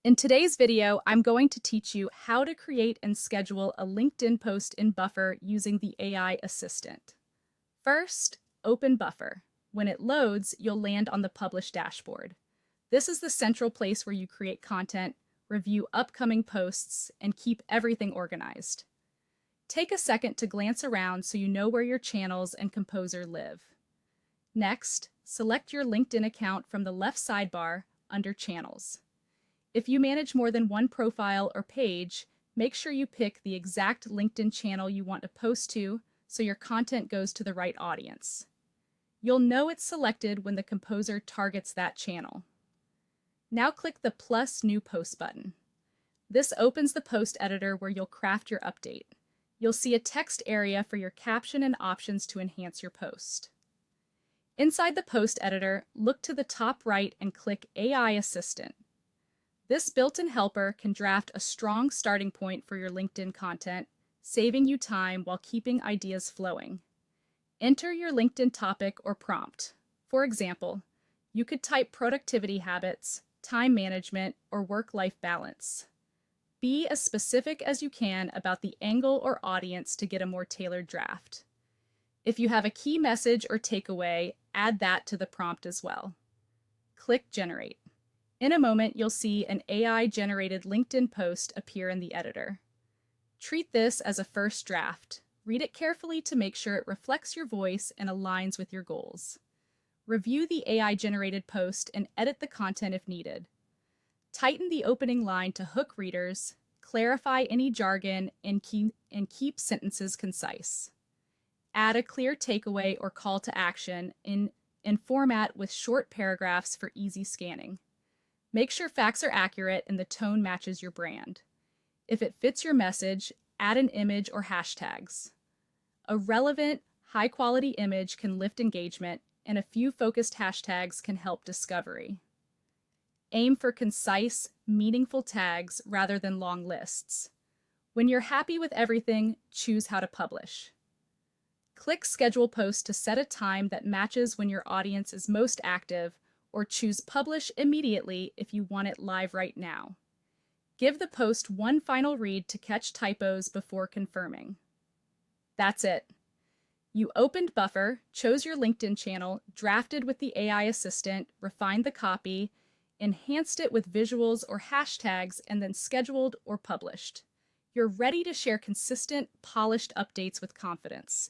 In today's video, I'm going to teach you how to create and schedule a LinkedIn post in Buffer using the AI assistant. First, open Buffer. When it loads, you'll land on the Publish dashboard. This is the central place where you create content, review upcoming posts, and keep everything organized. Take a second to glance around so you know where your channels and composer live. Next, select your LinkedIn account from the left sidebar under Channels. If you manage more than one profile or page, make sure you pick the exact LinkedIn channel you want to post to so your content goes to the right audience. You'll know it's selected when the composer targets that channel. Now click the plus New Post button. This opens the post editor where you'll craft your update. You'll see a text area for your caption and options to enhance your post. Inside the post editor, look to the top right and click AI Assistant. This built-in helper can draft a strong starting point for your LinkedIn content, saving you time while keeping ideas flowing. Enter your LinkedIn topic or prompt. For example, you could type productivity habits, time management, or work-life balance. Be as specific as you can about the angle or audience to get a more tailored draft. If you have a key message or takeaway, add that to the prompt as well. Click Generate. In a moment, you'll see an AI-generated LinkedIn post appear in the editor. Treat this as a first draft. Read it carefully to make sure it reflects your voice and aligns with your goals. Review the AI-generated post and edit the content if needed. Tighten the opening line to hook readers, clarify any jargon, and keep sentences concise. Add a clear takeaway or call to action in format with short paragraphs for easy scanning. Make sure facts are accurate and the tone matches your brand. If it fits your message, add an image or hashtags. A relevant, high-quality image can lift engagement, and a few focused hashtags can help discovery. Aim for concise, meaningful tags rather than long lists. When you're happy with everything, choose how to publish. Click Schedule Post to set a time that matches when your audience is most active, or choose Publish immediately if you want it live right now. Give the post one final read to catch typos before confirming. That's it. You opened Buffer, chose your LinkedIn channel, drafted with the AI assistant, refined the copy, enhanced it with visuals or hashtags, and then scheduled or published. You're ready to share consistent, polished updates with confidence.